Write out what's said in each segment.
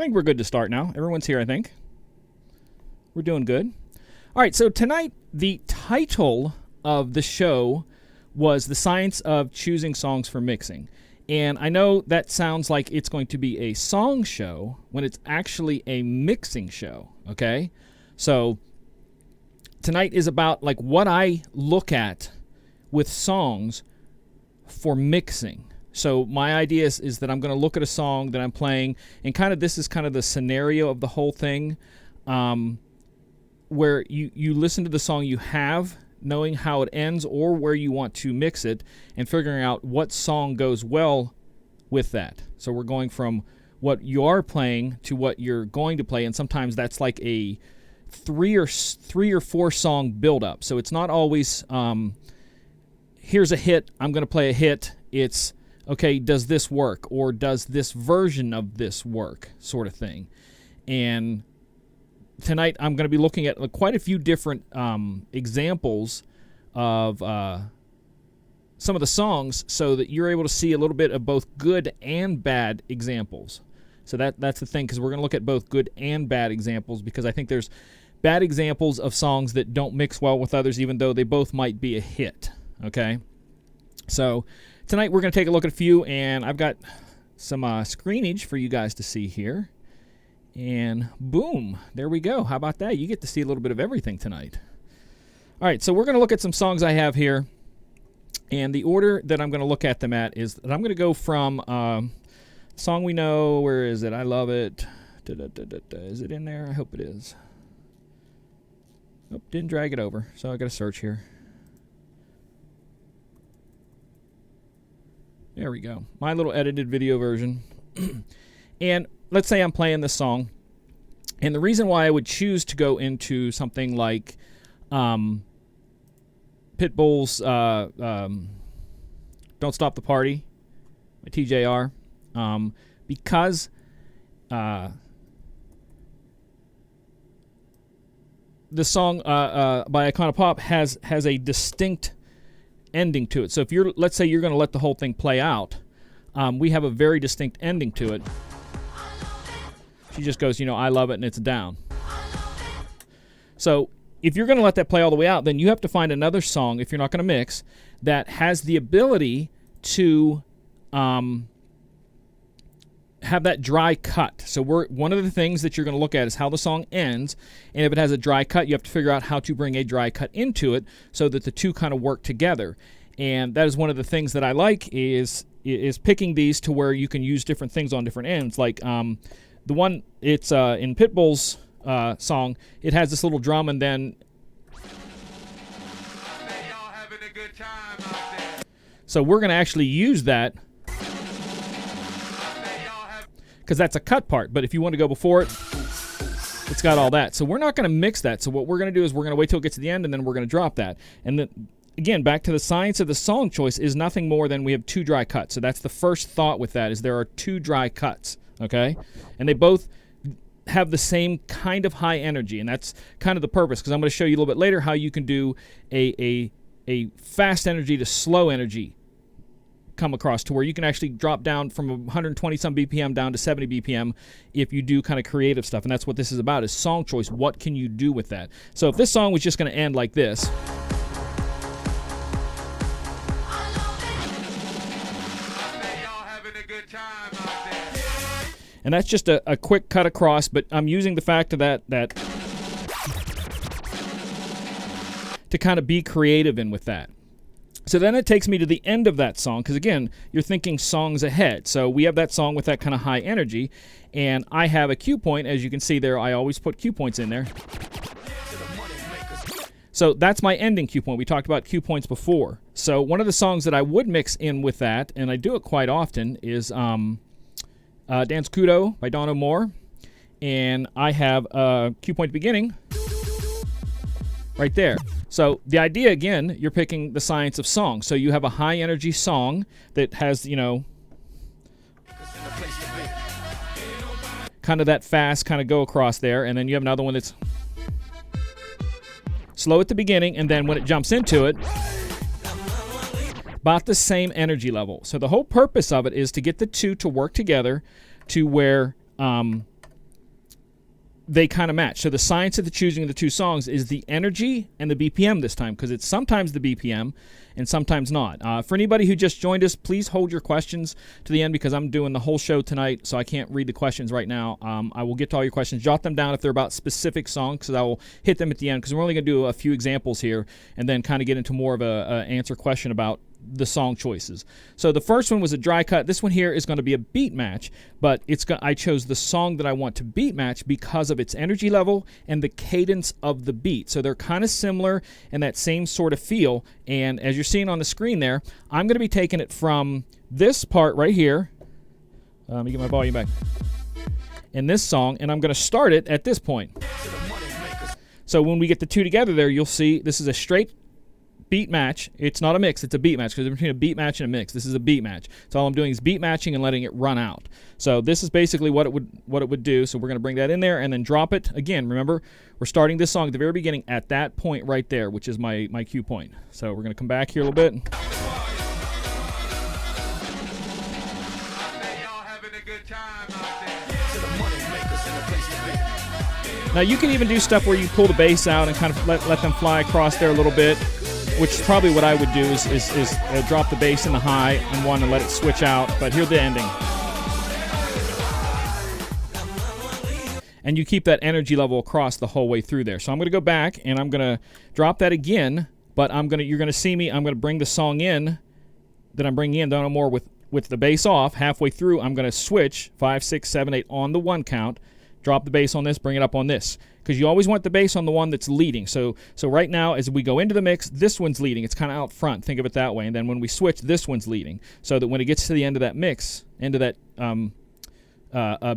think we're good to start now. Everyone's here, I think. We're doing good. All right, so tonight, the title of the show was The Science of Choosing Songs for Mixing. And I know that sounds like it's going to be a song show when it's actually a mixing show, okay? So tonight is about like what I look at with songs for mixing. So my idea is that I'm going to look at a song that I'm playing, and kind of this is kind of the scenario of the whole thing, where you listen to the song you have, knowing how it ends or where you want to mix it, and figuring out what song goes well with that. So we're going from what you are playing to what you're going to play, and sometimes that's like a three or four song build-up. So it's not always, here's a hit, I'm going to play a hit. It's, okay, does this work? Or does this version of this work? Sort of thing. And tonight I'm going to be looking at quite a few different examples of some of the songs so that you're able to see a little bit of both good and bad examples. So that's the thing, because we're going to look at both good and bad examples, because I think there's bad examples of songs that don't mix well with others, even though they both might be a hit. Okay? So tonight we're going to take a look at a few, and I've got some screenage for you guys to see here. And boom, there we go. How about that? You get to see a little bit of everything tonight. All right, so we're going to look at some songs I have here. And the order that I'm going to look at them at is that I'm going to go from song we know. Where is it? I love it. Is it in there? I hope it is. Nope, didn't drag it over. So I got to search here. There we go. My little edited video version. And let's say I'm playing this song. And the reason why I would choose to go into something like Pitbull's Don't Stop the Party by TJR, because the song by Icona Pop has a distinct ending to it. So if let's say you're going to let the whole thing play out, we have a very distinct ending to it. She just goes, I love it, and it's down. So if you're going to let that play all the way out, then you have to find another song, if you're not going to mix, that has the ability to have that dry cut. So one of the things that you're going to look at is how the song ends, and if it has a dry cut, you have to figure out how to bring a dry cut into it so that the two kind of work together. And that is one of the things that I like is picking these to where you can use different things on different ends. Like the one, it's in Pitbull's song, it has this little drum, and then so we're going to actually use that because that's a cut part. But if you want to go before it, it's got all that. So we're not going to mix that. So what we're going to do is we're going to wait till it gets to the end, and then we're going to drop that. And then again, back to the science of the song choice is nothing more than we have two dry cuts. So that's the first thought with that, is there are two dry cuts, okay? And they both have the same kind of high energy, and that's kind of the purpose, because I'm going to show you a little bit later how you can do a fast energy to slow energy come across, to where you can actually drop down from 120 some BPM down to 70 BPM if you do kind of creative stuff. And that's what this is about, is song choice. What can you do with that? So if this song was just going to end like this, and that's just a quick cut across, but I'm using the fact of that to kind of be creative in with that. So then it takes me to the end of that song, because again, you're thinking songs ahead. So we have that song with that kind of high energy, and I have a cue point. As you can see there, I always put cue points in there. So that's my ending cue point. We talked about cue points before. So one of the songs that I would mix in with that, and I do it quite often, is Dance Kudo by Don O'More. And I have a cue point beginning right there. So the idea, again, you're picking the science of song. So you have a high energy song that has, kind of that fast kind of go across there. And then you have another one that's slow at the beginning. And then when it jumps into it, about the same energy level. So the whole purpose of it is to get the two to work together to where they kind of match. So the science of the choosing of the two songs is the energy and the BPM this time, because it's sometimes the BPM and sometimes not. For anybody who just joined us, please hold your questions to the end, because I'm doing the whole show tonight, so I can't read the questions right now. I will get to all your questions. Jot them down if they're about specific songs, because I will hit them at the end, because we're only going to do a few examples here and then kind of get into more of a answer question about the song choices. So the first one was a dry cut. This one here is going to be a beat match, but I chose the song that I want to beat match because of its energy level and the cadence of the beat. So they're kind of similar in that same sort of feel. And as you're seeing on the screen there, I'm going to be taking it from this part right here. Let me get my volume back. In this song, and I'm going to start it at this point. So when we get the two together there, you'll see this is a straight beat match. It's not a mix, it's a beat match, because there's between a beat match and a mix. This is a beat match. So all I'm doing is beat matching and letting it run out. So this is basically what it would do. So we're going to bring that in there and then drop it. Again, remember, we're starting this song at the very beginning at that point right there, which is my cue point. So we're going to come back here a little bit. Now you can even do stuff where you pull the bass out and kind of let them fly across there a little bit, which is probably what I would do is drop the bass in the high and one and let it switch out. But here's the ending. And you keep that energy level across the whole way through there. So I'm going to go back and I'm going to drop that again, but you're going to see me, I'm going to bring the song in that I'm bringing in, no more with the bass off. Halfway through, I'm going to switch 5, 6, 7, 8 on the one count. Drop the bass on this, bring it up on this, because you always want the bass on the one that's leading. So right now, as we go into the mix, this one's leading. It's kind of out front. Think of it that way. And then when we switch, this one's leading, so that when it gets to the end of that mix, end of that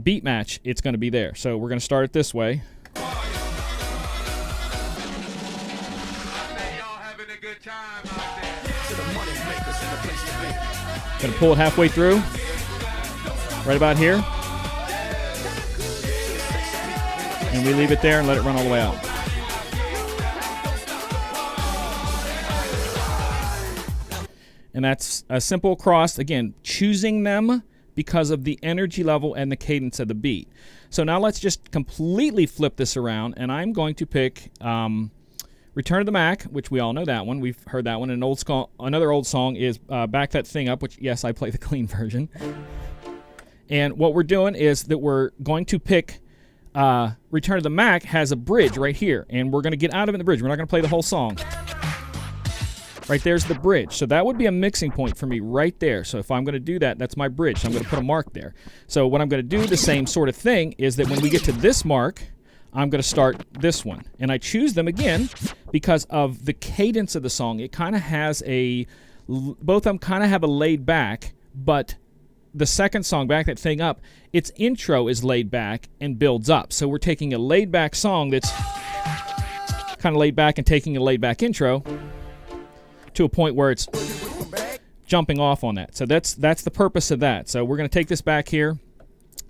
beat match, it's going to be there. So we're going to start it this way. Going to pull it halfway through, right about here. And we leave it there and let it run all the way out. And that's a simple cross, again, choosing them because of the energy level and the cadence of the beat. So now let's just completely flip this around, and I'm going to pick Return of the Mac, which we all know that one. We've heard that one. Another old song is Back That Thing Up, which, yes, I play the clean version. And what we're doing is that we're going to pick Return of the Mac has a bridge right here, and we're going to get out of it in the bridge. We're not going to play the whole song. Right there's the bridge. So that would be a mixing point for me right there. So if I'm going to do that, that's my bridge. So I'm going to put a mark there. So what I'm going to do, the same sort of thing, is that when we get to this mark, I'm going to start this one. And I choose them again because of the cadence of the song. It kind of has both of them kind of have a laid back, but the second song, Back That Thing Up, its intro is laid back and builds up. So we're taking a laid back song that's kind of laid back and taking a laid back intro to a point where it's jumping off on that. So that's the purpose of that. So we're going to take this back here,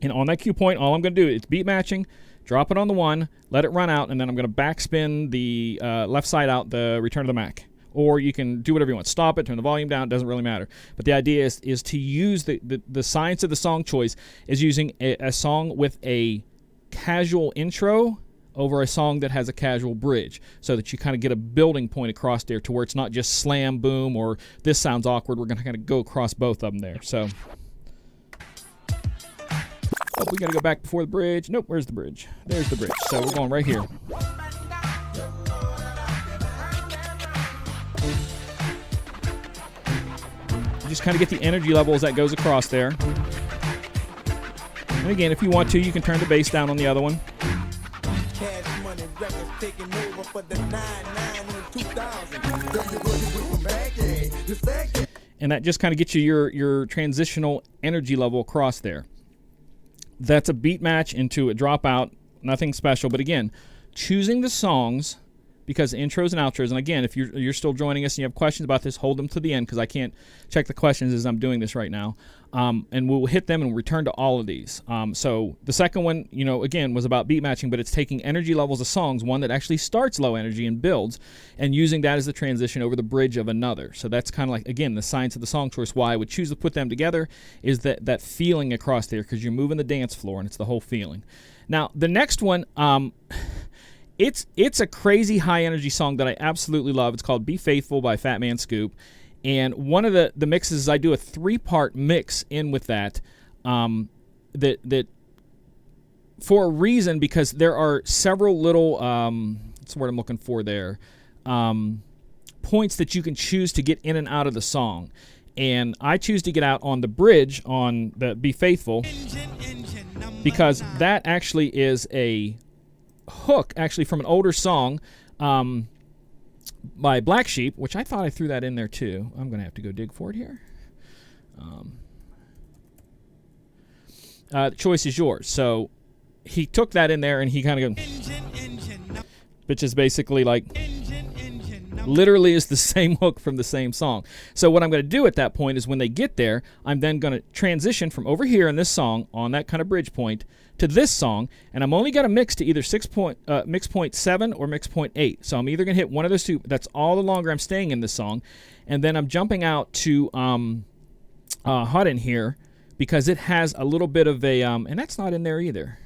and on that cue point, all I'm going to do is beat matching, drop it on the one, let it run out, and then I'm going to backspin the left side out, the Return of the Mac. Or you can do whatever you want. Stop it, turn the volume down, it doesn't really matter. But the idea is to use the science of the song choice is using a song with a casual intro over a song that has a casual bridge, so that you kind of get a building point across there to where it's not just slam, boom, or this sounds awkward. We're going to kind of go across both of them there. So we got to go back before the bridge. Nope, where's the bridge? There's the bridge. So we're going right here. You just kind of get the energy level as that goes across there. And again, if you want to, you can turn the bass down on the other one. Cash Money Records taking over for the 99 in 2000. And that just kind of gets you your transitional energy level across there. That's a beat match into a dropout, nothing special. But again, choosing the songs because intros and outros, and again, if you're still joining us and you have questions about this, hold them to the end because I can't check the questions as I'm doing this right now. And we'll hit them and return to all of these. So the second one, again, was about beat matching, but it's taking energy levels of songs, one that actually starts low energy and builds, and using that as the transition over the bridge of another. So that's kind of like, again, the science of the song choice. Why I would choose to put them together is that feeling across there, because you're moving the dance floor and it's the whole feeling. Now, the next one, it's a crazy high energy song that I absolutely love. It's called Be Faithful by Fat Man Scoop. And one of the mixes is I do a 3-part mix in with that, that for a reason, because there are several little, what's the word I'm looking for there, points that you can choose to get in and out of the song. And I choose to get out on the bridge on the Be Faithful because that actually is a hook actually from an older song by Black Sheep, which I thought I threw that in there too. I'm going to have to go dig for it here. The choice is yours. So he took that in there and he kind of goes, which is basically like literally is the same hook from the same song. So what I'm going to do at that point is when they get there, I'm then going to transition from over here in this song on that kind of bridge point to this song, and I'm only going to mix to either mix point 7 or mix point 8. So I'm either going to hit one of those two. That's all the longer I'm staying in this song. And then I'm jumping out to Hot in Here because it has a little bit of a, and that's not in there either.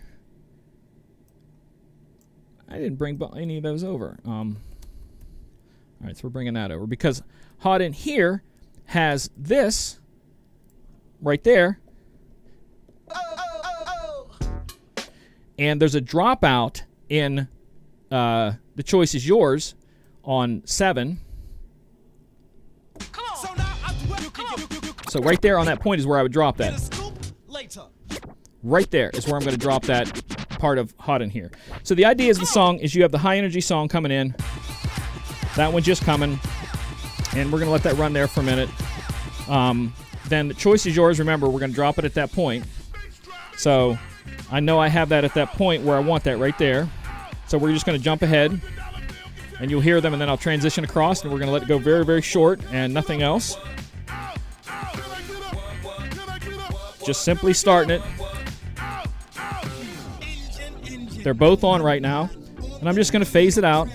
I didn't bring any of those over. All right, so we're bringing that over because Hot in Here has this right there. And there's a dropout in The Choice is Yours on 7. So right there on that point is where I would drop that. Right there is where I'm going to drop that part of Hot in Here. So the idea is the song is you have the high energy song coming in. That one just coming. And we're going to let that run there for a minute. Then The Choice is Yours. Remember, we're going to drop it at that point. So I know I have that at that point where I want that right there. So we're just going to jump ahead. And you'll hear them, and then I'll transition across, and we're going to let it go very, very short and nothing else. Just simply starting it. They're both on right now. And I'm just going to phase it out.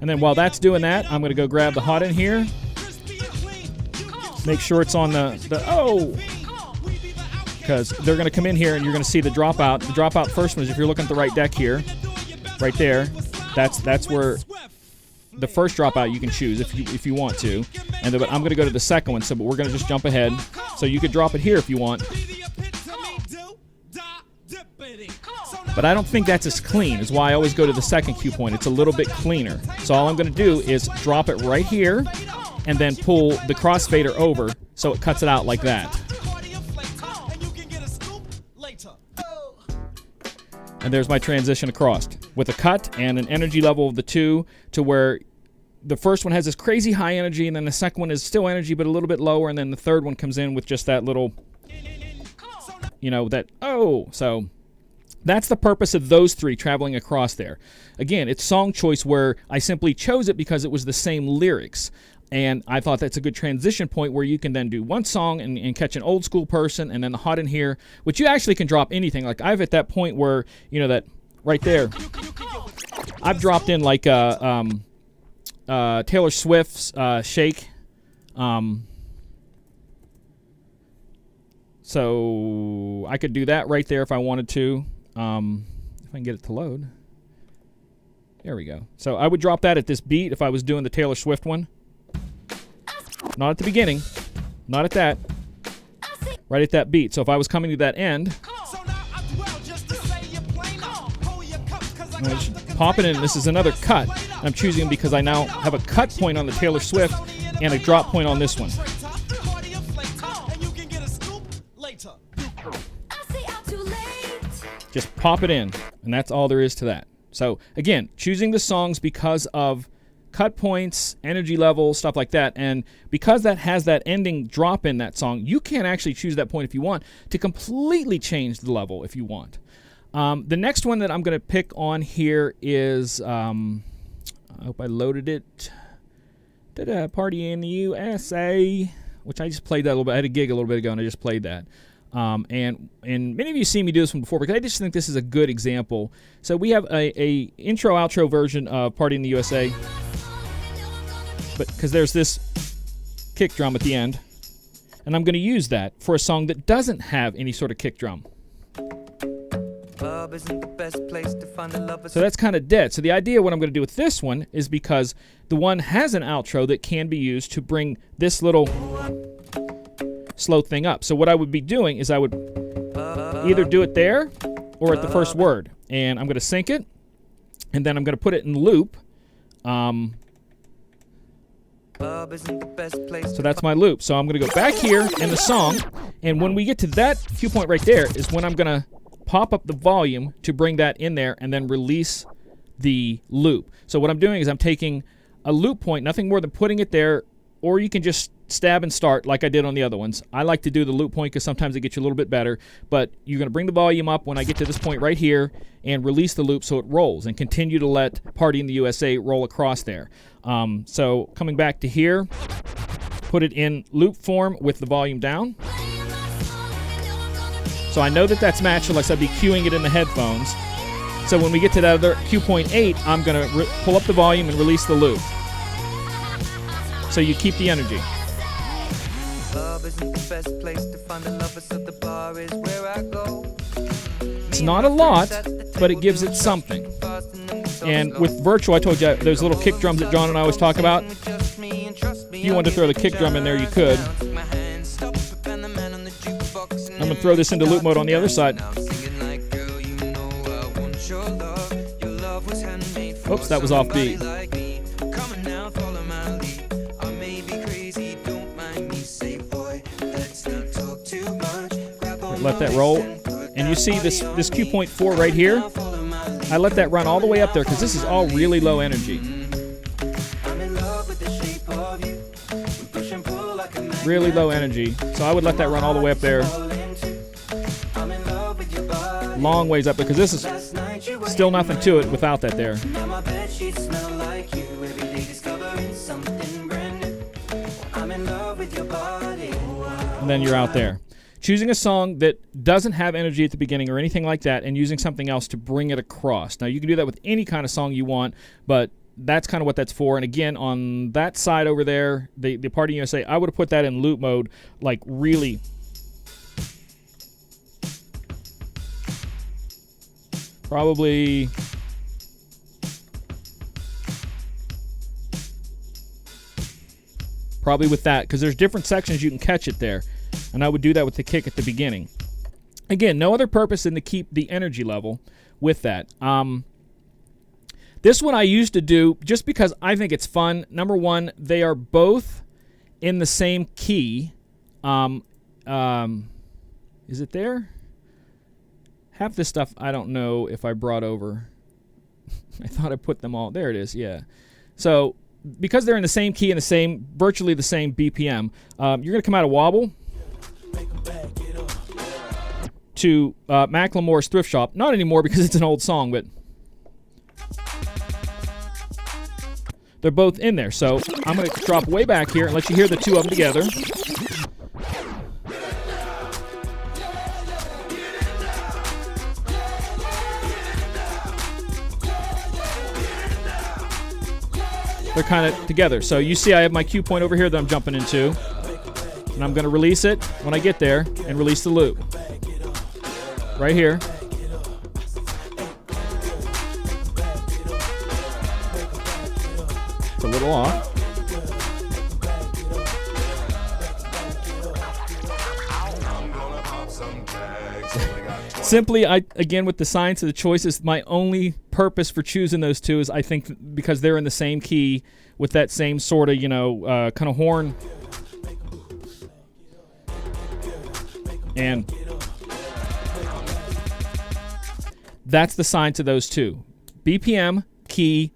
And then while that's doing that, I'm going to go grab the Hot in Here. Make sure it's on the because they're going to come in here and you're going to see the dropout. The dropout first one is if you're looking at the right deck here, right there. That's where the first dropout you can choose if you want to. And but I'm going to go to the second one, but we're going to just jump ahead. So you could drop it here if you want. But I don't think that's as clean, is why I always go to the second cue point. It's a little bit cleaner. So all I'm going to do is drop it right here and then pull the crossfader over so it cuts it out like that. And there's my transition across with a cut and an energy level of the two to where the first one has this crazy high energy and then the second one is still energy but a little bit lower, and then the third one comes in with just that little, so that's the purpose of those three traveling across there. Again, it's song choice where I simply chose it because it was the same lyrics. And I thought that's a good transition point where you can then do one song and catch an old school person, and then the Hot in Here, which you actually can drop anything. Like I've at that point where, that right there, I've dropped in like Taylor Swift's Shake. So I could do that right there if I wanted to. If I can get it to load. There we go. So I would drop that at this beat if I was doing the Taylor Swift one. Not at the beginning. Not at that. Right at that beat. So if I was coming to that end, I'm just pop it in. This is another cut. I'm choosing because I now have a cut point on the Taylor Swift and a drop point on this one. Just pop it in, and that's all there is to that. So again, choosing the songs because of cut points, energy levels, stuff like that. And because that has that ending drop in that song, you can actually choose that point if you want to completely change the level if you want. The next one that I'm going to pick on here is, I hope I loaded it. Party in the USA, which I just played that a little bit. I had a gig a little bit ago, and I just played that. And many of you seen me do this one before, because I just think this is a good example. So we have a intro outro version of Party in the USA, but because there's this kick drum at the end, and I'm going to use that for a song that doesn't have any sort of kick drum. So that's kind of dead. So the idea, what I'm going to do with this one, is because the one has an outro that can be used to bring this little slow thing up. So what I would be doing is I would either do it there or at the first word. And I'm going to sync it, and then I'm going to put it in loop. So that's my loop. So I'm going to go back here in the song, and when we get to that cue point right there is when I'm going to pop up the volume to bring that in there and then release the loop. So what I'm doing is I'm taking a loop point, nothing more than putting it there, or you can just stab and start like I did on the other ones. I like to do the loop point because sometimes it gets you a little bit better, but you're going to bring the volume up when I get to this point right here and release the loop so it rolls, and continue to let Party in the USA roll across there. So coming back to here, put it in loop form with the volume down. So I know that that's matched, unless I'd be cueing it in the headphones. So when we get to that other cue point 8, I'm going to pull up the volume and release the loop. So you keep the energy. It's not a lot, but it gives it something. And with virtual, I told you, those little kick drums that John and I always talk about, if you wanted to throw the kick drum in there, you could. I'm going to throw this into loop mode on the other side. Oops, that was off beat. Let that roll. And you see this cue point 4 right here? I let that run all the way up there because this is all really low energy. Really low energy. So I would let that run all the way up there. Long ways up, because this is still nothing to it without that there. And then you're out there. Choosing a song that doesn't have energy at the beginning or anything like that, and using something else to bring it across. Now, you can do that with any kind of song you want, but that's kind of what that's for. And again, on that side over there, the Party USA, I would have put that in loop mode, like really. Probably with that, because there's different sections you can catch it there. And I would do that with the kick at the beginning. Again, no other purpose than to keep the energy level with that. This one I used to do just because I think it's fun. Number one, they are both in the same key. Is it there? Half this stuff I don't know if I brought over. I thought I put them all. There it is, yeah. So because they're in the same key and virtually the same BPM, you're going to come out of wobble to Macklemore's Thrift Shop. Not anymore because it's an old song, but they're both in there. So I'm going to drop way back here and let you hear the two of them together. They're kind of together. So you see I have my cue point over here that I'm jumping into. And I'm going to release it when I get there and release the loop. Right here. It's a little off. Simply, again, with the science of the choices, my only purpose for choosing those two is I think because they're in the same key with that same sort of, kind of horn. And that's the science of those two. BPM, key,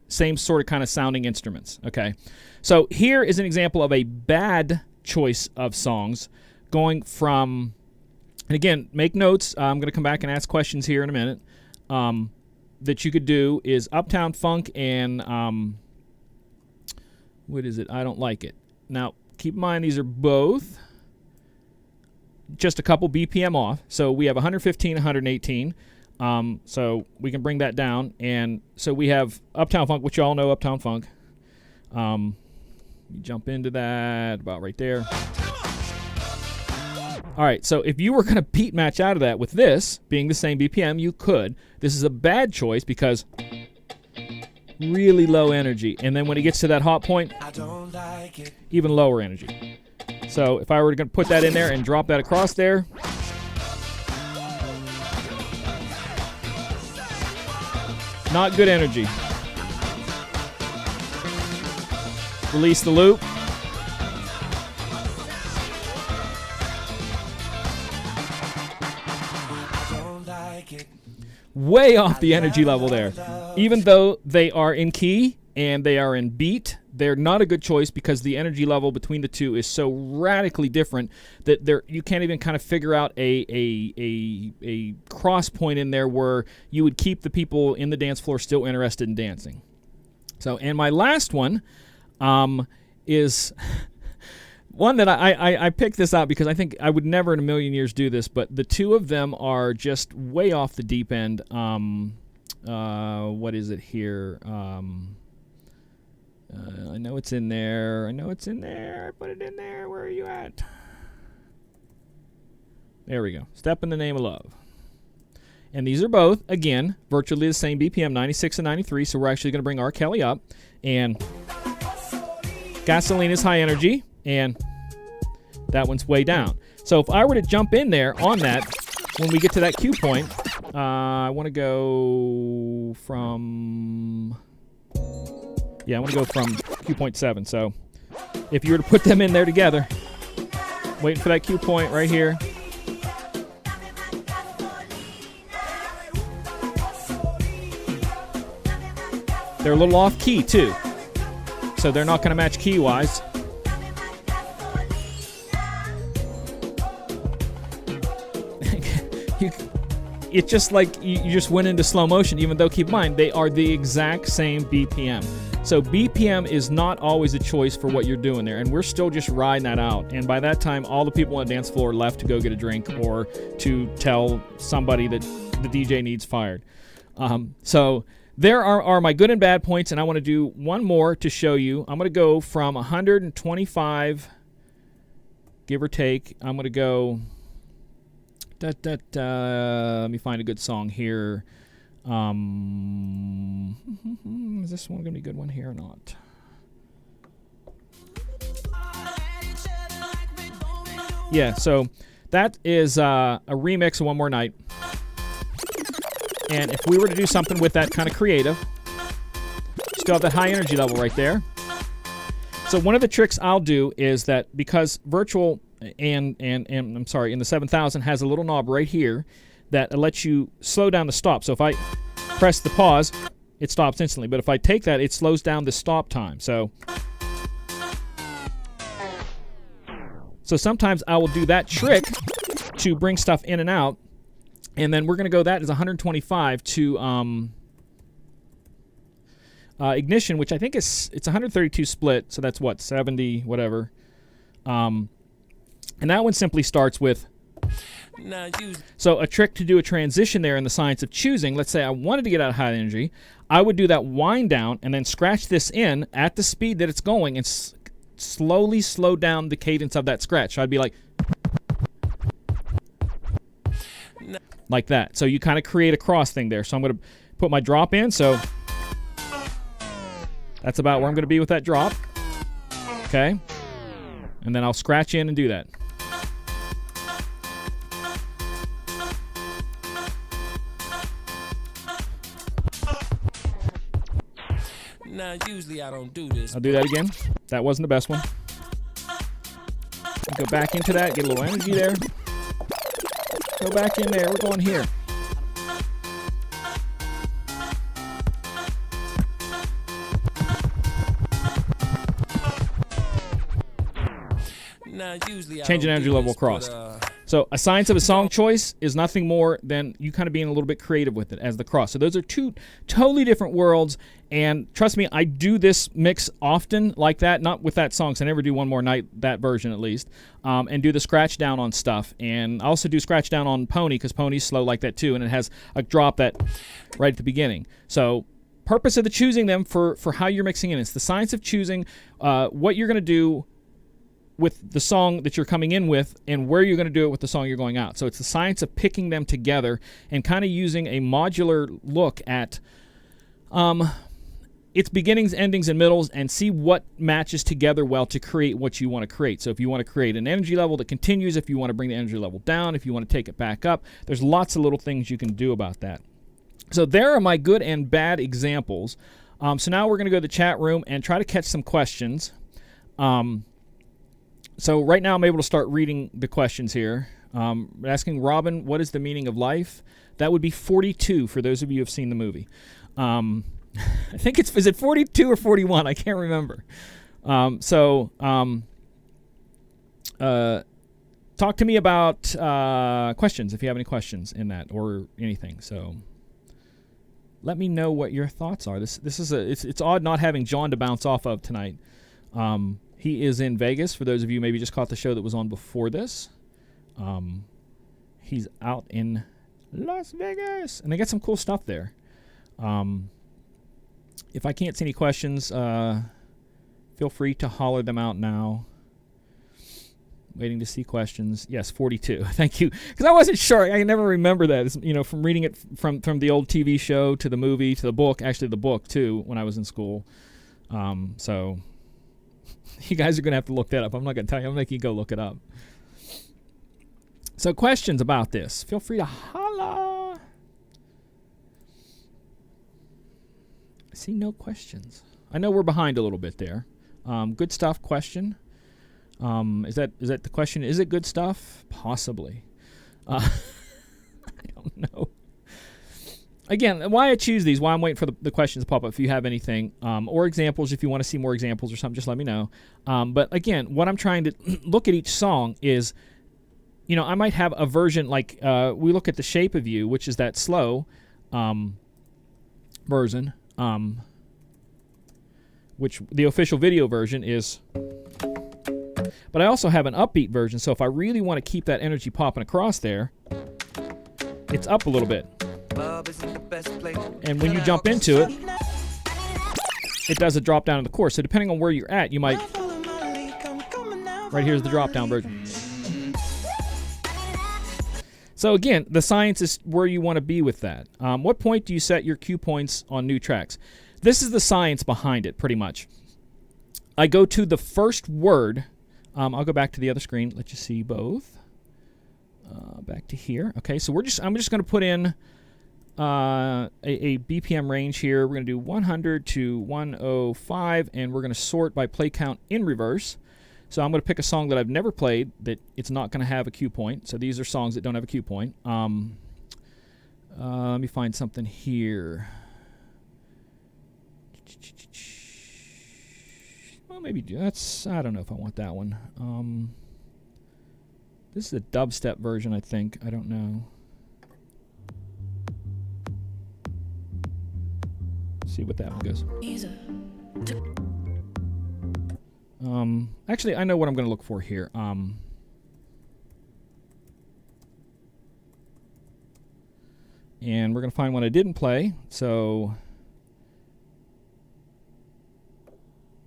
same sort of kind of sounding instruments. Okay. So here is an example of a bad choice of songs going from And again, make notes. I'm going to come back and ask questions here in a minute. That you could do is Uptown Funk and what is it? I Don't Like It. Now, keep in mind these are both just a couple BPM off. So we have 115, 118. So we can bring that down. And so we have Uptown Funk, which you all know Uptown Funk. You jump into that about right there. All right, so if you were going to beat match out of that with this being the same BPM, you could. This is a bad choice because really low energy. And then when it gets to that hot point, I don't like it. even lower energy. So if I were going to put that in there and drop that across there, not good energy. Release the loop. Way off the energy level there. Even though they are in key and they are in beat, they're not a good choice because the energy level between the two is so radically different that you can't even kind of figure out a cross point in there where you would keep the people in the dance floor still interested in dancing. So, and my last one is one that I picked this out because I think I would never in a million years do this, but the two of them are just way off the deep end. What is it here? I know it's in there. I put it in there. Where are you at? There we go. Step in the Name of Love. And these are both, again, virtually the same BPM, 96 and 93, so we're actually going to bring R. Kelly up. And Gasoline is high energy, and that one's way down. So if I were to jump in there on that, when we get to that cue point, I want to go from... Yeah, I want to go from cue point 7. So if you were to put them in there together, waiting for that cue point right here. They're a little off key too, so they're not going to match key wise. It's just like you just went into slow motion, even though, keep in mind, they are the exact same BPM. So BPM is not always a choice for what you're doing there, and we're still just riding that out. And by that time, all the people on the dance floor left to go get a drink or to tell somebody that the DJ needs fired. So there are my good and bad points, and I want to do one more to show you. I'm going to go from 125, give or take. I'm going to go... Let me find a good song here. Is this one going to be a good one here or not? Yeah, so that is a remix of One More Night. And if we were to do something with that kind of creative, still have that high energy level right there. So one of the tricks I'll do is that because Virtual and I'm sorry, in the 7000 has a little knob right here that lets you slow down the stop. So if I press the pause, it stops instantly. But if I take that, it slows down the stop time. So sometimes I will do that trick to bring stuff in and out. And then we're going to go that as 125 to ignition, which I think it's 132 split. So that's what, 70, whatever. And that one simply starts with... So a trick to do a transition there in the science of choosing, let's say I wanted to get out of high energy, I would do that wind down and then scratch this in at the speed that it's going and slowly slow down the cadence of that scratch. So I'd be like that. So you kind of create a cross thing there. So I'm going to put my drop in. So that's about where I'm going to be with that drop. Okay. And then I'll scratch in and do that. Now, usually I don't do this. I'll do that again. That wasn't the best one. Go back into that, get a little energy there. Go back in there. We're going here. Now, usually Change an energy level across. So a science of a song choice is nothing more than you kind of being a little bit creative with it as the cross. So those are two totally different worlds. And trust me, I do this mix often like that, not with that song, 'cause I never do One More Night, that version at least, and do the scratch down on stuff. And I also do scratch down on Pony, because Pony's slow like that too, and it has a drop that right at the beginning. So purpose of the choosing them for how you're mixing in. It's the science of choosing what you're going to do with the song that you're coming in with and where you're going to do it with the song you're going out. So it's the science of picking them together and kind of using a modular look at its beginnings, endings, and middles, and see what matches together well to create what you want to create. So if you want to create an energy level that continues, if you want to bring the energy level down, if you want to take it back up, there's lots of little things you can do about that. So there are my good and bad examples. So now we're going to go to the chat room and try to catch some questions. So right now I'm able to start reading the questions here. Asking Robin, what is the meaning of life? That would be 42 for those of you who have seen the movie. I think is it 42 or 41? I can't remember. Talk to me about questions if you have any questions in that or anything. So let me know what your thoughts are. This is it's odd not having John to bounce off of tonight. He is in Vegas. For those of you who maybe just caught the show that was on before this, he's out in Las Vegas, and they got some cool stuff there. If I can't see any questions, feel free to holler them out now. Waiting to see questions. Yes, 42. Thank you. Because I wasn't sure. I never remember that. It's, from reading it from the old TV show to the movie to the book. Actually, the book, too, when I was in school. So you guys are going to have to look that up. I'm not going to tell you. I'm going to make you go look it up. So questions about this. Feel free to holla. I see no questions. I know we're behind a little bit there. Good stuff question. Is that the question? Is it good stuff? Possibly. I don't know. Again, why I choose these, why I'm waiting for the questions to pop up if you have anything, or examples. If you want to see more examples or something, just let me know. But again, what I'm trying to look at each song is, I might have a version like we look at The Shape of You, which is that slow version, which the official video version is. But I also have an upbeat version, so if I really want to keep that energy popping across there, it's up a little bit. And when you jump into it, it does a drop down in the chorus. So depending on where you're at, you might... Right here's the drop down version. So again, the science is where you want to be with that. What point do you set your cue points on new tracks? This is the science behind it, pretty much. I go to the first word... I'll go back to the other screen, let you see both. Back to here. Okay, so I'm just going to put in a BPM range here. We're going to do 100 to 105, and we're going to sort by play count in reverse. So I'm going to pick a song that I've never played that it's not going to have a cue point. So these are songs that don't have a cue point. Let me find something here. Well, maybe that's... I don't know if I want that one. This is a dubstep version, I think. I don't know. Let's see what that one goes. Actually, I know what I'm going to look for here. And we're going to find one I didn't play. So...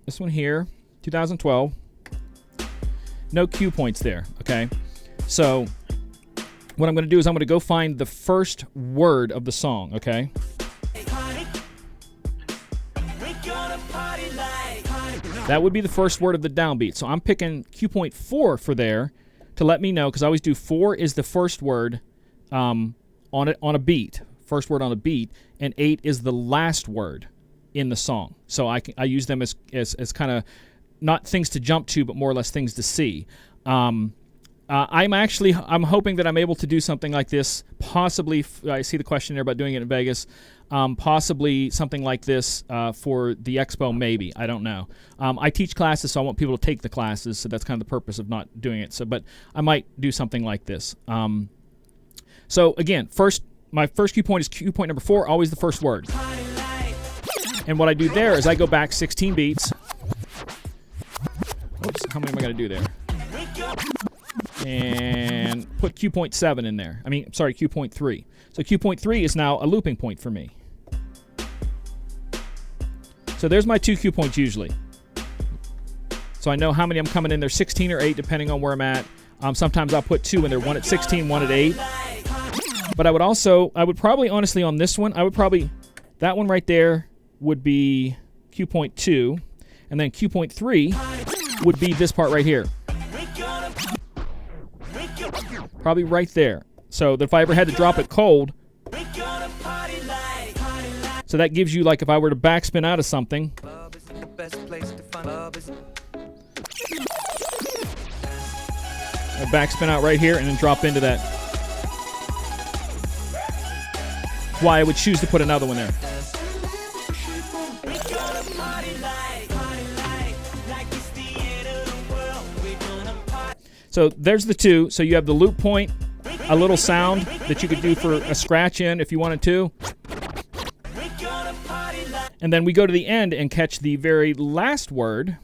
This one here, 2012. No cue points there, okay? So what I'm going to do is I'm going to go find the first word of the song, okay? That would be the first word of the downbeat. So I'm picking cue point 4 for there to let me know, because I always do 4 is the first word on a beat, first word on a beat, and 8 is the last word in the song. So I use them as kind of not things to jump to, but more or less things to see. I'm hoping that I'm able to do something like this. Possibly, I see the question there about doing it in Vegas. Possibly something like this for the expo, maybe. I don't know. I teach classes, so I want people to take the classes, so that's kind of the purpose of not doing it. But I might do something like this. So again, my first cue point is cue point number 4, always the first word. And what I do there is I go back 16 beats. Oops, how many am I going to do there? And put cue point 7 in there. Cue point 3. So cue point 3 is now a looping point for me. So there's my 2 cue points usually. So I know how many I'm coming in there, 16 or 8, depending on where I'm at. Sometimes I'll put 2 in there, one at 16, one at 8. But I would probably, honestly, on this one, that one right there would be cue point 2. And then cue point 3 would be this part right here. Probably right there. So that if I ever had to drop it cold, so that gives you, like, if I were to backspin out of something, I backspin out right here and then drop into that. Why I would choose to put another one there. So there's the 2. So you have the loop point, a little sound that you could do for a scratch in if you wanted to. And then we go to the end and catch the very last word.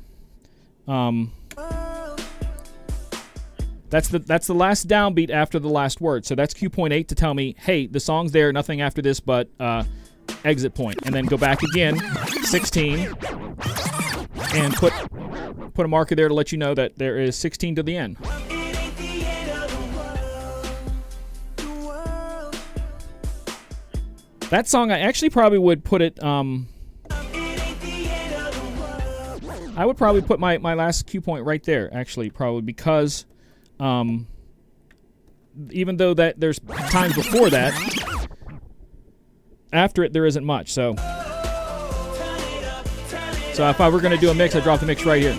That's the last downbeat after the last word. So that's cue point 8 to tell me, hey, the song's there, nothing after this but exit point. And then go back again, 16, and put a marker there to let you know that there is 16 to the end. That song, I actually probably would put it, I would probably put my last cue point right there, actually, probably, because even though that there's times before that, after it there isn't much. So if I were going to do a mix, I'd drop the mix right here.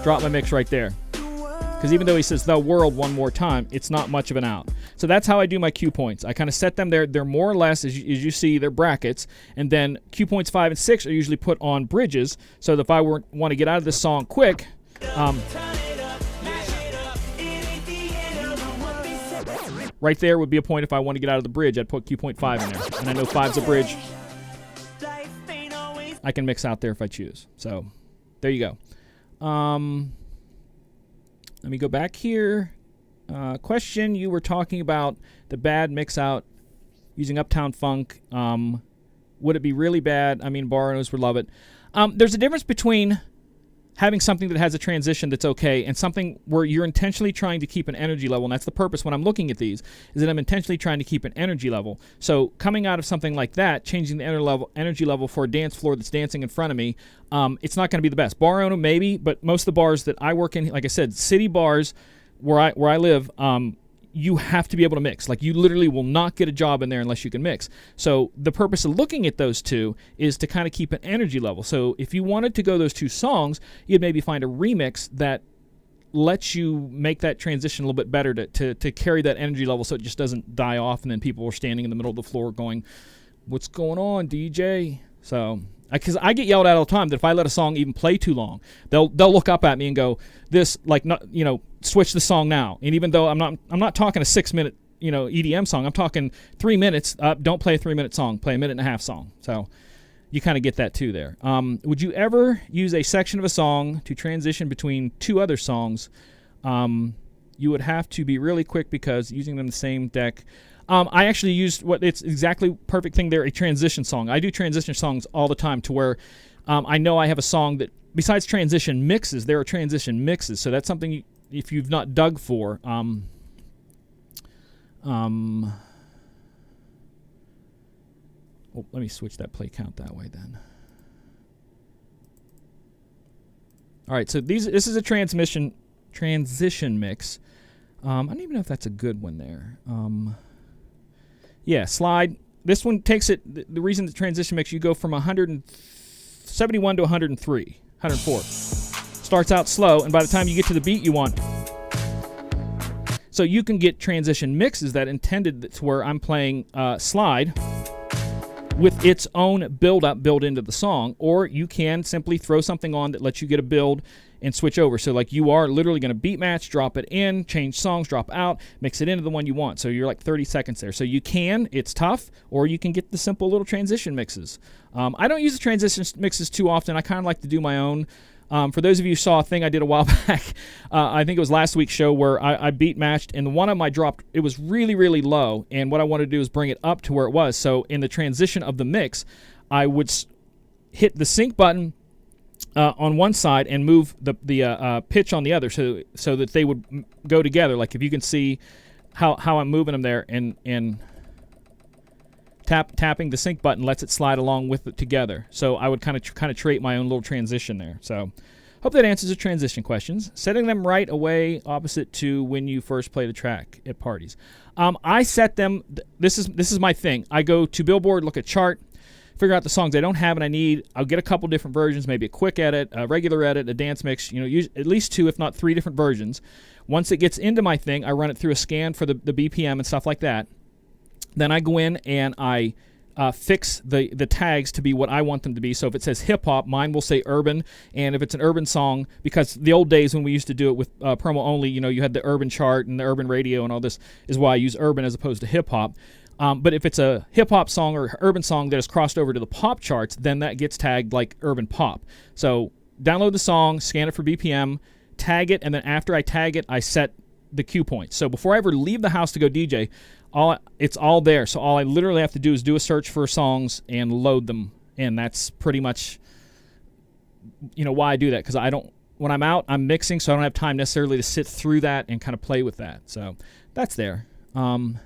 Drop my mix right there. Because even though he says the world one more time, it's not much of an out. So that's how I do my cue points. I kind of set them there. They're more or less, as you see, they're brackets. And then cue points 5 and 6 are usually put on bridges. So that if I want to get out of this song quick, right there would be a point if I want to get out of the bridge. I'd put cue point 5 in there. And I know 5's a bridge. I can mix out there if I choose. So there you go. Let me go back here. Question, you were talking about the bad mix out using Uptown Funk. Would it be really bad? I mean, borrowers would love it. There's a difference between having something that has a transition that's okay and something where you're intentionally trying to keep an energy level, and that's the purpose when I'm looking at these, is that I'm intentionally trying to keep an energy level. So coming out of something like that, changing the energy level for a dance floor that's dancing in front of me, it's not going to be the best. Bar owner, maybe, but most of the bars that I work in, like I said, city bars where I live, you have to be able to mix. Like, you literally will not get a job in there unless you can mix. So the purpose of looking at those two is to kind of keep an energy level. So if you wanted to go those 2 songs, you'd maybe find a remix that lets you make that transition a little bit better to carry that energy level so it just doesn't die off and then people are standing in the middle of the floor going, what's going on, DJ? So, because I get yelled at all the time that if I let a song even play too long, they'll look up at me and go, this, like, not, switch the song now. And even though I'm not talking a 6-minute, EDM song, I'm talking 3 minutes. Don't play a 3-minute song, play a 1.5-minute song. So you kind of get that too there. Would you ever use a section of a song to transition between 2 other songs? You would have to be really quick because using them the same deck. I actually used it's exactly perfect thing there, a transition song. I do transition songs all the time to where I know I have a song that, besides transition mixes, there are transition mixes. So that's something if you've not dug for. Well, let me switch that play count that way then. All right, so this is a transition mix. I don't even know if that's a good one there. Yeah, slide. This one takes it, the reason the transition mix, you go from 171 to 104. Starts out slow, and by the time you get to the beat you want, So you can get transition mixes that intended to where I'm playing slide with its own build-up built into the song, or you can simply throw something on that lets you get a build and switch over. So like you are literally going to beat match, drop it in, change songs, drop out, mix it into the one you want. So you're like 30 seconds there. So you can, it's tough, or you can get the simple little transition mixes. I don't use the transition mixes too often. I kind of like to do my own. For those of you who saw a thing I did a while back, I think it was last week's show where I beat matched, and the one of them I dropped, it was really, really low, and what I wanted to do is bring it up to where it was. So in the transition of the mix, I would hit the sync button on one side and move the pitch on the other, so that they would go together. Like if you can see how I'm moving them there, and tapping the sync button lets it slide along with it together. So I would kind of create my own little transition there. So hope that answers the transition questions. Setting them right away opposite to when you first play the track at parties. I set them. This is my thing. I go to Billboard, look at chart, figure out the songs I don't have and I need. I'll get a couple different versions, maybe a quick edit, a regular edit, a dance mix. Use at least 2, if not 3 different versions. Once it gets into my thing, I run it through a scan for the BPM and stuff like that. Then I go in and I fix the tags to be what I want them to be. So if it says hip-hop, mine will say urban. And if it's an urban song, because the old days when we used to do it with promo only, you had the urban chart and the urban radio and all this, is why I use urban as opposed to hip-hop. But if it's a hip-hop song or urban song that is crossed over to the pop charts, then that gets tagged like urban pop. So download the song, scan it for BPM, tag it, and then after I tag it, I set the cue points. So before I ever leave the house to go DJ, it's all there. So all I literally have to do is do a search for songs and load them, and that's pretty much why I do that, because when I'm out, I'm mixing, so I don't have time necessarily to sit through that and kind of play with that. So that's there. It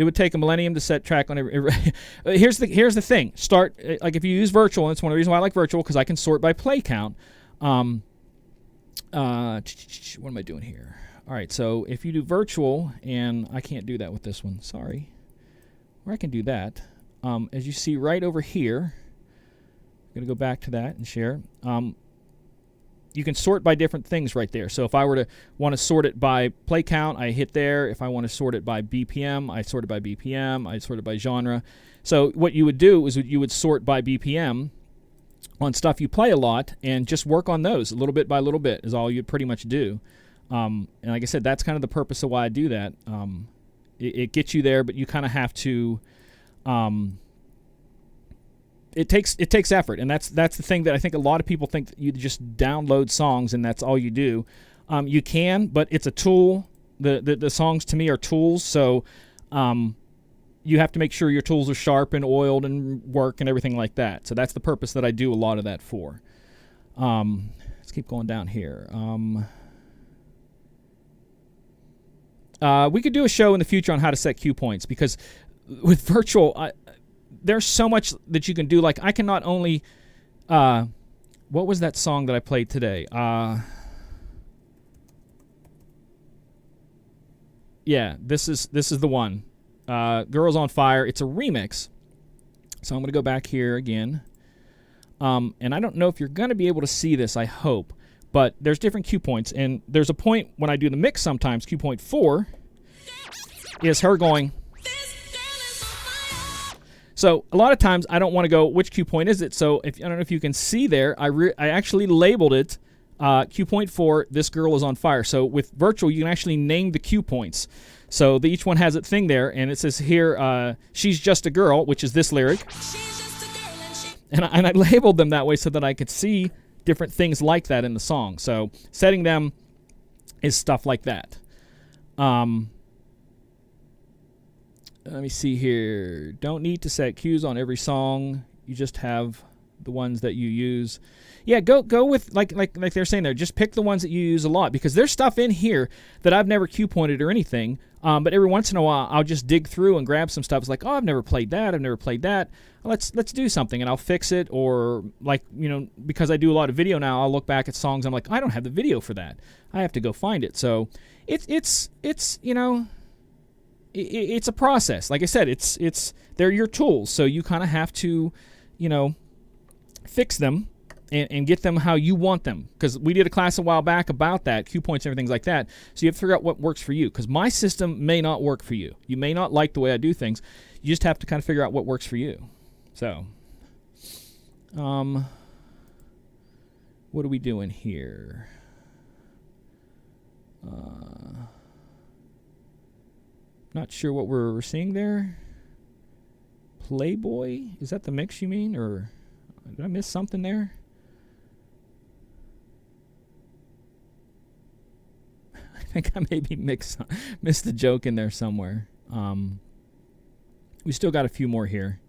would take a millennium to set track on every here's the thing. Start like if you use virtual, and it's one of the reasons why I like virtual, because I can sort by play count. What am I doing here? All right, so if you do virtual, and I can't do that with this one, sorry. Or I can do that. As you see right over here, I'm going to go back to that and share. You can sort by different things right there. So if I were to want to sort it by play count, I hit there. If I want to sort it by BPM, I sort it by BPM. I sort it by genre. So what you would do is you would sort by BPM on stuff you play a lot, and just work on those little bit by little bit is all you'd pretty much do. And like I said, that's kind of the purpose of why I do that. It gets you there, but you kind of have to. It takes effort, and that's the thing that I think a lot of people think that you just download songs and that's all you do. You can, but it's a tool. The songs to me are tools, so you have to make sure your tools are sharp and oiled and work and everything like that. So that's the purpose that I do a lot of that for. Let's keep going down here. We could do a show in the future on how to set cue points, because with virtual, there's so much that you can do. Like I can not only, what was that song that I played today? Yeah, this is the one. Girls on Fire. It's a remix. So I'm going to go back here again. And I don't know if you're going to be able to see this, I hope. But there's different cue points. And there's a point when I do the mix sometimes, cue point 4, is her going. So a lot of times I don't want to go, which cue point is it? So I don't know if you can see there, I actually labeled it cue point 4, this girl is on fire. So with virtual, you can actually name the cue points. So each one has its thing there, and it says here, she's just a girl, which is this lyric. And I labeled them that way so that I could see different things like that in the song. So setting them is stuff like that. Let me see here. Don't need to set cues on every song. You just have the ones that you use. Yeah, go with like they're saying there. Just pick the ones that you use a lot, because there's stuff in here that I've never cue pointed or anything. But every once in a while, I'll just dig through and grab some stuff. It's like, oh, I've never played that. I've never played that. Let's do something, and I'll fix it. Or like because I do a lot of video now, I'll look back at songs. I'm like, I don't have the video for that. I have to go find it. So it's it's a process. Like I said, they're your tools, so you kind of have to, fix them and get them how you want them. Because we did a class a while back about that, cue points and everything like that. So you have to figure out what works for you. Because my system may not work for you. You may not like the way I do things. You just have to kind of figure out what works for you. So, what are we doing here? Not sure what we're seeing there. Playboy? Is that the mix you mean? Or did I miss something there? I think I maybe missed the joke in there somewhere. We still got a few more here.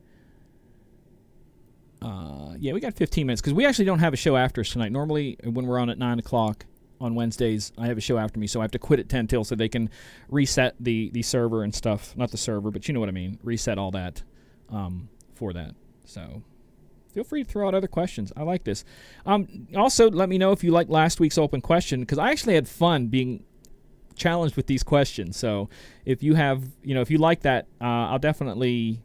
Yeah, we got 15 minutes because we actually don't have a show after us tonight. Normally, when we're on at 9 o'clock on Wednesdays, I have a show after me, so I have to quit at 10 till so they can reset the server and stuff. Not the server, but you know what I mean. Reset all that for that. So feel free to throw out other questions. I like this. Also, let me know if you liked last week's open question because I actually had fun being challenged with these questions. So if you have, if you like that, I'll definitely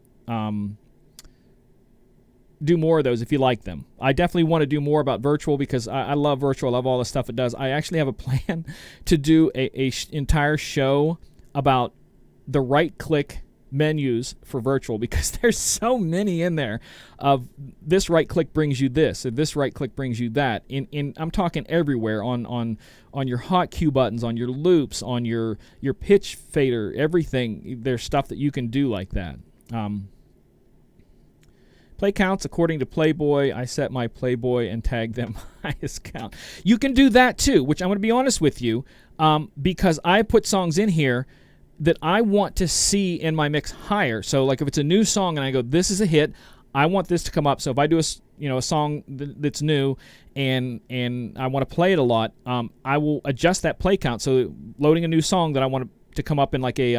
do more of those if you like them. I definitely want to do more about virtual because I love virtual. I love all the stuff it does. I actually have a plan to do a entire show about the right-click menus for virtual because there's so many in there of this right-click brings you this, or this right-click brings you that. I'm talking everywhere on your hot cue buttons, on your loops, on your pitch fader, everything. There's stuff that you can do like that. Play counts according to Playboy. I set my Playboy and tag them highest count. You can do that too, which I'm going to be honest with you, because I put songs in here that I want to see in my mix higher. So like if it's a new song and I go, this is a hit, I want this to come up. So if I do a song that's new and I want to play it a lot, I will adjust that play count. So loading a new song that I want to come up in like a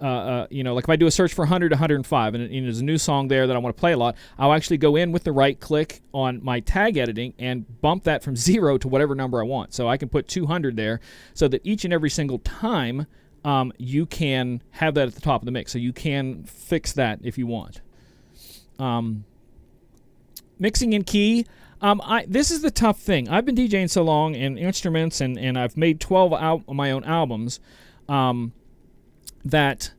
like if I do a search for 100 to 105 and there's a new song there that I want to play a lot, I'll actually go in with the right click on my tag editing and bump that from 0 to whatever number I want. So I can put 200 there so that each and every single time you can have that at the top of the mix. So you can fix that if you want. Mixing in key. This is the tough thing. I've been DJing so long in instruments and I've made 12 of my own albums. That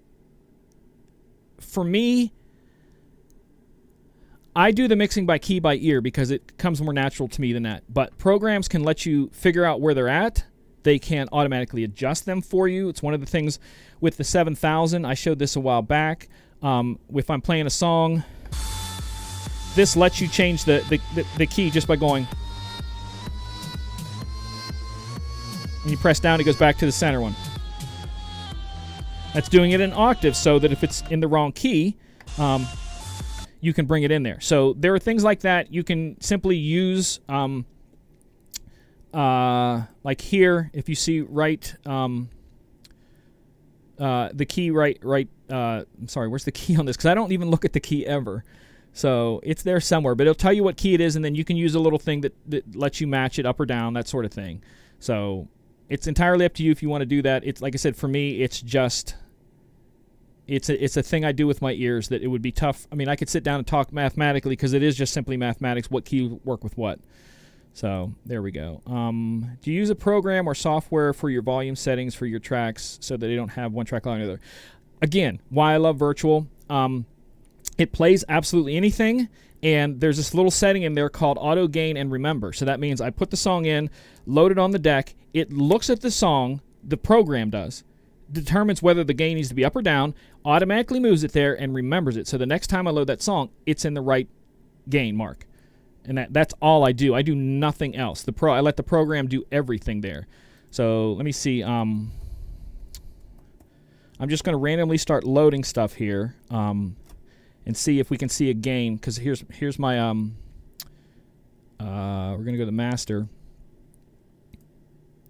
for me, I do the mixing by key by ear because it comes more natural to me than that. But programs can let you figure out where they're at. They can automatically adjust them for you. It's one of the things with the 7000. I showed this a while back. If I'm playing a song, this lets you change the key just by going. When you press down, it goes back to the center one. That's doing it in octave so that if it's in the wrong key, you can bring it in there. So there are things like that you can simply use. Like here, if you see right, the key right. I'm sorry, where's the key on this? Because I don't even look at the key ever. So it's there somewhere, but it'll tell you what key it is, and then you can use a little thing that lets you match it up or down, that sort of thing. So it's entirely up to you if you want to do that. It's like I said, for me, it's just it's a thing I do with my ears that it would be tough. I mean, I could sit down and talk mathematically because it is just simply mathematics. What key work with what? So there we go. Do you use a program or software for your volume settings for your tracks so that they don't have one track line or the other? Again, why I love virtual. It plays absolutely anything, and there's this little setting in there called auto gain and remember. So that means I put the song in, load it on the deck. It looks at the song, the program does, determines whether the gain needs to be up or down, automatically moves it there, and remembers it. So the next time I load that song, it's in the right gain mark. And that's all I do. I do nothing else. I let the program do everything there. So let me see. I'm just going to randomly start loading stuff here and see if we can see a gain. Because here's my we're going to go to master.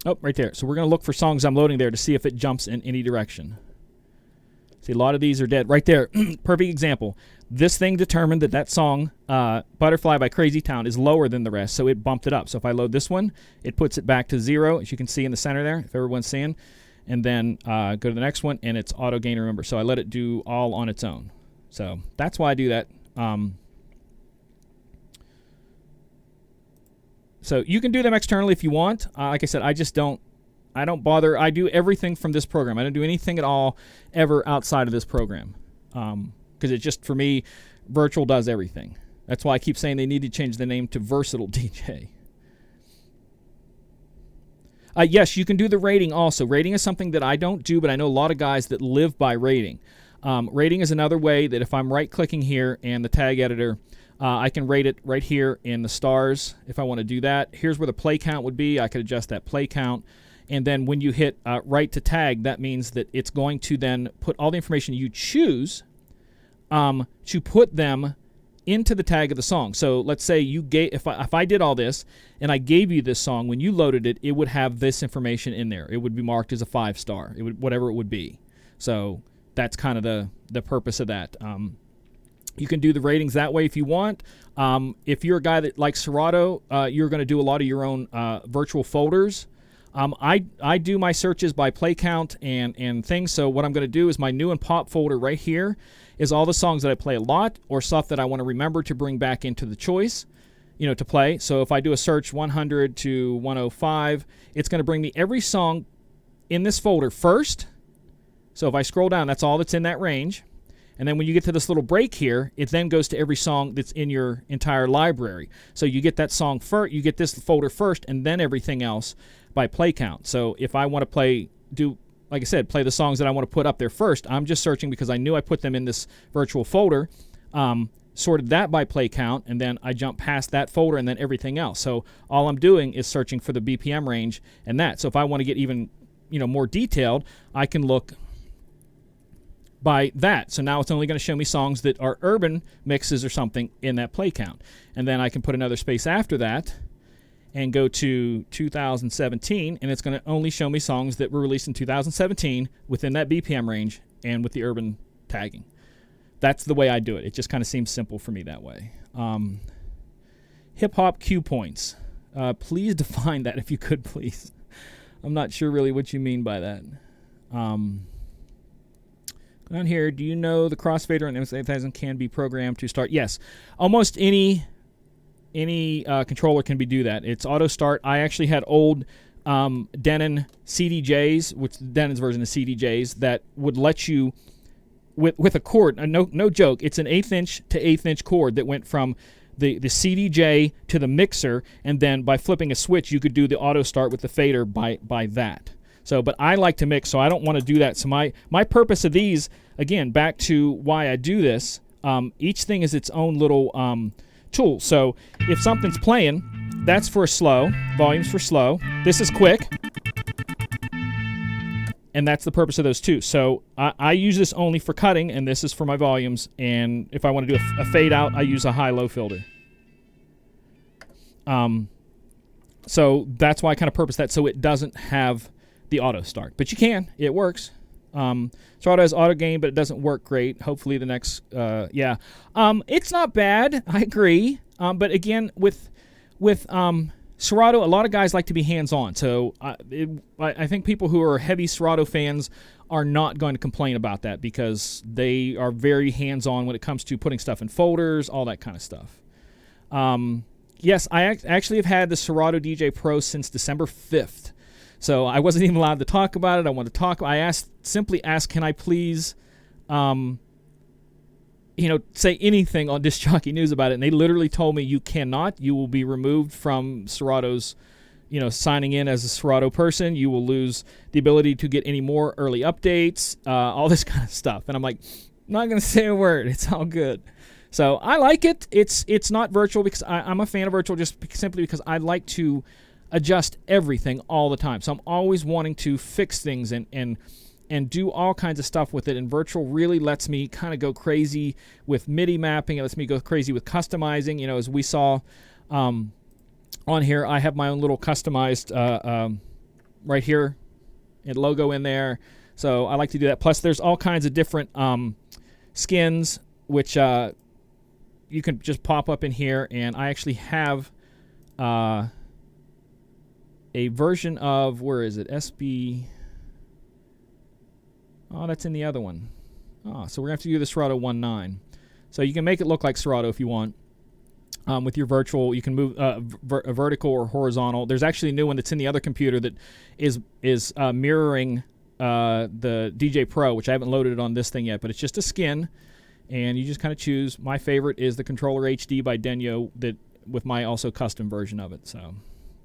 Oh, right there. So we're going to look for songs I'm loading there to see if it jumps in any direction. See, a lot of these are dead. Right there, perfect example. This thing determined that song, Butterfly by Crazy Town, is lower than the rest, so it bumped it up. So if I load this one, it puts it back to 0, as you can see in the center there, if everyone's seeing. And then go to the next one, and it's auto gain and remember. So I let it do all on its own. So that's why I do that. So you can do them externally if you want. Like I said, I don't bother. I do everything from this program. I don't do anything at all ever outside of this program. Because it just, for me, Virtual does everything. That's why I keep saying they need to change the name to Versatile DJ. Yes, you can do the rating also. Rating is something that I don't do, but I know a lot of guys that live by rating. Rating is another way that if I'm right-clicking here and the tag editor, I can rate it right here in the stars if I want to do that. Here's where the play count would be. I could adjust that play count. And then when you hit right to tag, that means that it's going to then put all the information you choose to put them into the tag of the song. So let's say you gave, if I did all this and I gave you this song, when you loaded it, it would have this information in there. It would be marked as a 5-star. It would, whatever it would be. So that's kind of the purpose of that. You can do the ratings that way if you want. If you're a guy that likes Serato, you're going to do a lot of your own virtual folders. I do my searches by play count and things. So what I'm going to do is my new and pop folder right here is all the songs that I play a lot or stuff that I want to remember to bring back into the choice, to play. So if I do a search 100 to 105, it's going to bring me every song in this folder first. So if I scroll down, that's all that's in that range. And then when you get to this little break here, it then goes to every song that's in your entire library. So you get that song first, you get this folder first, and then everything else by play count. So if I want to like I said, play the songs that I want to put up there first, I'm just searching because I knew I put them in this virtual folder, sorted that by play count, and then I jump past that folder and then everything else. So all I'm doing is searching for the BPM range and that. So if I want to get even more detailed, I can look by that. So now it's only going to show me songs that are urban mixes or something in that play count. And then I can put another space after that and go to 2017, and it's going to only show me songs that were released in 2017 within that BPM range and with the urban tagging. That's the way I do it. It just kind of seems simple for me that way. Hip-hop cue points. Please define that if you could, please. I'm not sure really what you mean by that. Down here, do you know the crossfader on MS-8000 can be programmed to start? Yes. Almost any controller can do that. It's auto start. I actually had old Denon CDJs, which Denon's version of CDJs, that would let you with a cord. No joke. It's an 1/8 inch to 1/8 inch cord that went from the CDJ to the mixer, and then by flipping a switch, you could do the auto start with the fader by that. So, but I like to mix, so I don't want to do that. So my purpose of these, again, back to why I do this. Each thing is its own little tool. So if something's playing, that's for slow, volume's for slow. This is quick, and that's the purpose of those two. So I use this only for cutting, and this is for my volumes. And if I want to do a fade out, I use a high-low filter. So that's why I kind of purpose that, so it doesn't have the auto start. But you can. It works. Serato has auto gain, but it doesn't work great. Hopefully the next, it's not bad. I agree. But again, with Serato, a lot of guys like to be hands-on. So I think people who are heavy Serato fans are not going to complain about that because they are very hands-on when it comes to putting stuff in folders, all that kind of stuff. Yes, I actually have had the Serato DJ Pro since December 5th. So I wasn't even allowed to talk about it. I wanted to talk. I simply asked, can I please, say anything on Disc Jockey News about it? And they literally told me, you cannot. You will be removed from Serato's, signing in as a Serato person. You will lose the ability to get any more early updates, all this kind of stuff. And I'm like, I'm not going to say a word. It's all good. So I like it. It's not virtual because I'm a fan of virtual just simply because I like to adjust everything all the time. So I'm always wanting to fix things and do all kinds of stuff with it. And virtual really lets me kind of go crazy with MIDI mapping. It lets me go crazy with customizing. As we saw on here, I have my own little customized right here and logo in there. So I like to do that. Plus there's all kinds of different skins which you can just pop up in here. And I actually have a version of, where is it? SB. Oh, that's in the other one. Oh, so we're going to have to do the Serato 1.9. So you can make it look like Serato if you want. With your virtual, you can move a vertical or horizontal. There's actually a new one that's in the other computer that is mirroring the DJ Pro, which I haven't loaded it on this thing yet, but it's just a skin, and you just kind of choose. My favorite is the Controller HD by Denyo, that with my also custom version of it. So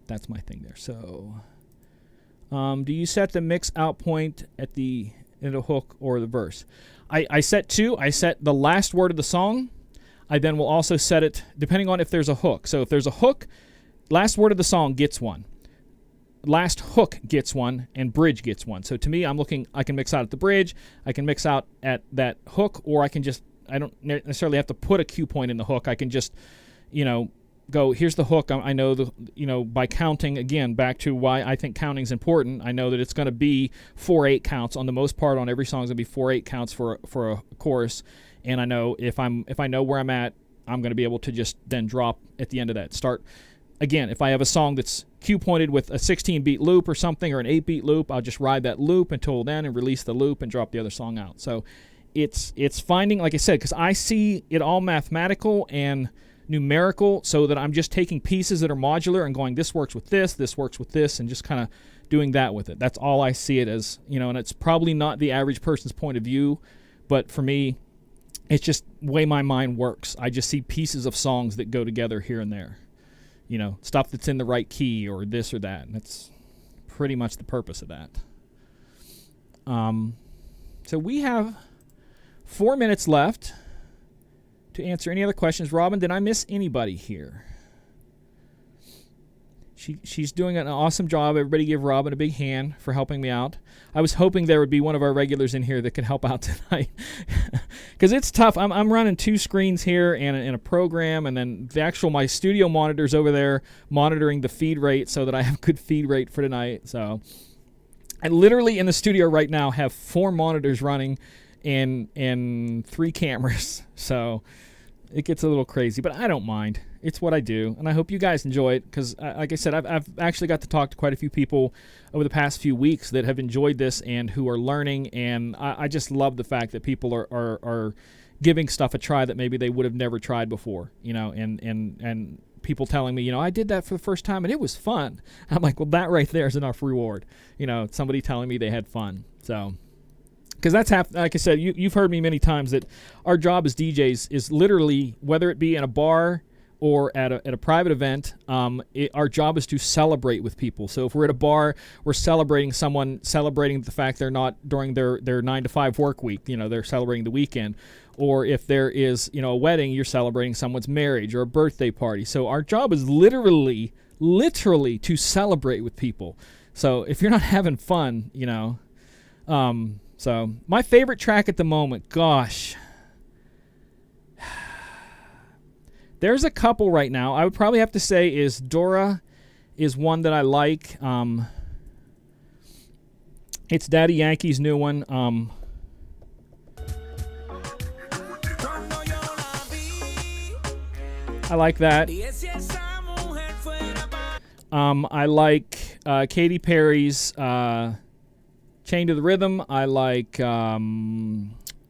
that's my thing there. So do you set the mix out point at the hook or the verse? I set two. I set the last word of the song. I then will also set it depending on if there's a hook. So if there's a hook, last word of the song gets one. Last hook gets one, and bridge gets one. So to me, I can mix out at the bridge, I can mix out at that hook, or I don't necessarily have to put a cue point in the hook. I can just, go, here's the hook. I know by counting, again, back to why I think counting is important. I know that it's going to be 4/8 counts on the most part. On every song is going to be 4/8 counts for a chorus. And I know if I know where I'm at, I'm going to be able to just then drop at the end of that. Start again. If I have a song that's cue pointed with a 16-beat loop or something, or an 8-beat loop, I'll just ride that loop until then and release the loop and drop the other song out. So it's finding, like I said, because I see it all mathematical and numerical, so that I'm just taking pieces that are modular and going, this works with this works with this, and just kind of doing that with it. That's all I see it as, and it's probably not the average person's point of view, but for me, it's just the way my mind works. I just see pieces of songs that go together here and there. Stuff that's in the right key or this or that. And that's pretty much the purpose of that. So we have 4 minutes left to answer any other questions. Robin, did I miss anybody here? She's doing an awesome job. Everybody give Robin a big hand for helping me out. I was hoping there would be one of our regulars in here that could help out tonight, because it's tough. I'm running 2 screens here and a program, and then my studio monitors over there monitoring the feed rate so that I have good feed rate for tonight. So I literally in the studio right now have 4 monitors running and 3 cameras. So it gets a little crazy, but I don't mind. It's what I do, and I hope you guys enjoy it, because, like I said, I've actually got to talk to quite a few people over the past few weeks that have enjoyed this and who are learning, and I just love the fact that people are giving stuff a try that maybe they would have never tried before, and people telling me, I did that for the first time, and it was fun. I'm like, well, that right there is enough reward, somebody telling me they had fun, so... Because that's like I said, you've heard me many times that our job as DJs is literally, whether it be in a bar or at a private event, our job is to celebrate with people. So if we're at a bar, we're celebrating the fact they're not during their 9 to 5 work week. They're celebrating the weekend. Or if there is a wedding, you're celebrating someone's marriage or a birthday party. So our job is literally to celebrate with people. So if you're not having fun, So my favorite track at the moment, gosh, there's a couple right now. I would probably have to say is Dora is one that I like. It's Daddy Yankee's new one. I like that. I like Katy Perry's Chained to the Rhythm. I like,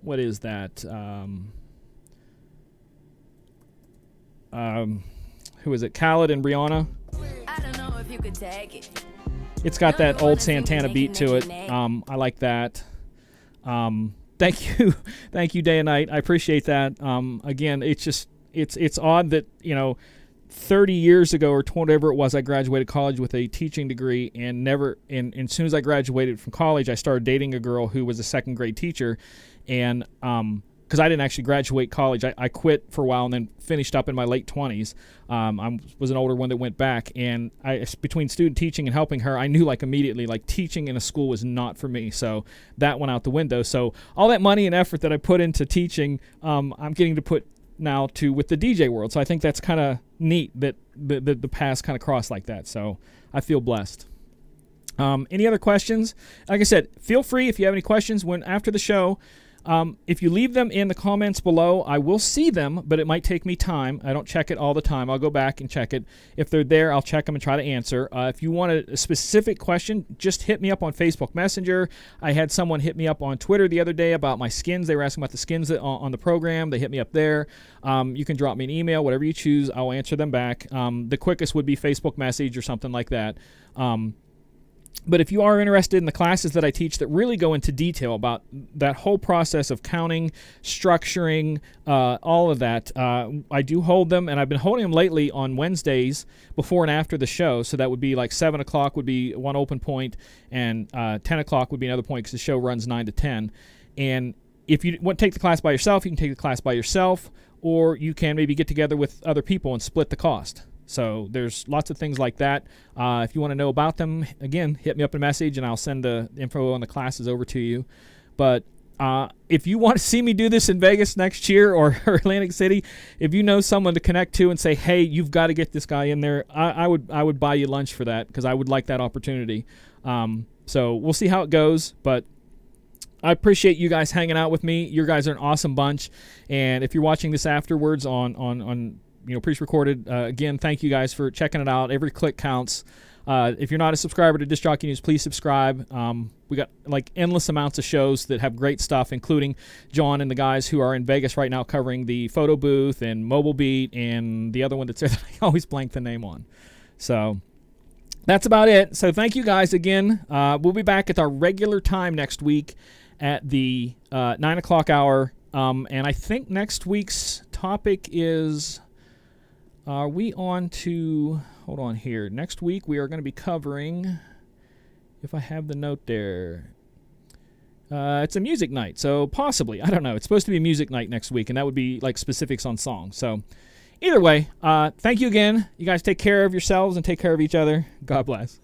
what is that? Who is it? Khaled and Rihanna. I don't know if you could take it. It's got that old Santana beat to it. I like that. Thank you, Day and Night. I appreciate that. Again, it's odd that 30 years ago or whatever it was, I graduated college with a teaching degree, and as soon as I graduated from college, I started dating a girl who was a second grade teacher, and because I didn't actually graduate college, I quit for a while and then finished up in my late 20s. I was an older one that went back, and between student teaching and helping her, I knew immediately teaching in a school was not for me, so that went out the window. So all that money and effort that I put into teaching, I'm getting to put now with the DJ world. So I think that's kind of neat that the paths kind of cross like that. So I feel blessed. Any other questions? Like I said, feel free if you have any questions after the show. If you leave them in the comments below, I will see them, but it might take me time. I don't check it all the time. I'll go back and check it. If they're there, I'll check them and try to answer. If you want a specific question, just hit me up on Facebook Messenger. I had someone hit me up on Twitter the other day about my skins. They were asking about the skins on the program. They hit me up there. You can drop me an email, whatever you choose. I'll answer them back. The quickest would be Facebook message or something like that. But if you are interested in the classes that I teach that really go into detail about that whole process of counting, structuring, all of that, I do hold them, and I've been holding them lately on Wednesdays before and after the show. So that would be like 7 o'clock would be one open point, and 10 o'clock would be another point because the show runs 9 to 10. And if you want to take the class by yourself, you can take the class by yourself, or you can maybe get together with other people and split the cost. So there's lots of things like that. If you want to know about them, again, hit me up in a message, and I'll send the info on the classes over to you. But if you want to see me do this in Vegas next year or Atlantic City, if you know someone to connect to and say, hey, you've got to get this guy in there, I would buy you lunch for that because I would like that opportunity. So we'll see how it goes, but I appreciate you guys hanging out with me. You guys are an awesome bunch. And if you're watching this afterwards on pre-recorded, again, thank you guys for checking it out. Every click counts. If you're not a subscriber to Disc Jockey News, please subscribe. We got like endless amounts of shows that have great stuff, including John and the guys who are in Vegas right now covering the photo booth and Mobile Beat and the other one that's there that I always blank the name on. So that's about it. So thank you guys again. We'll be back at our regular time next week at the 9 o'clock hour. And I think next week's topic is... Are we on to, hold on here. Next week we are going to be covering, if I have the note there, it's a music night. So possibly, I don't know. It's supposed to be a music night next week, and that would be like specifics on songs. So either way, thank you again. You guys take care of yourselves and take care of each other. God bless.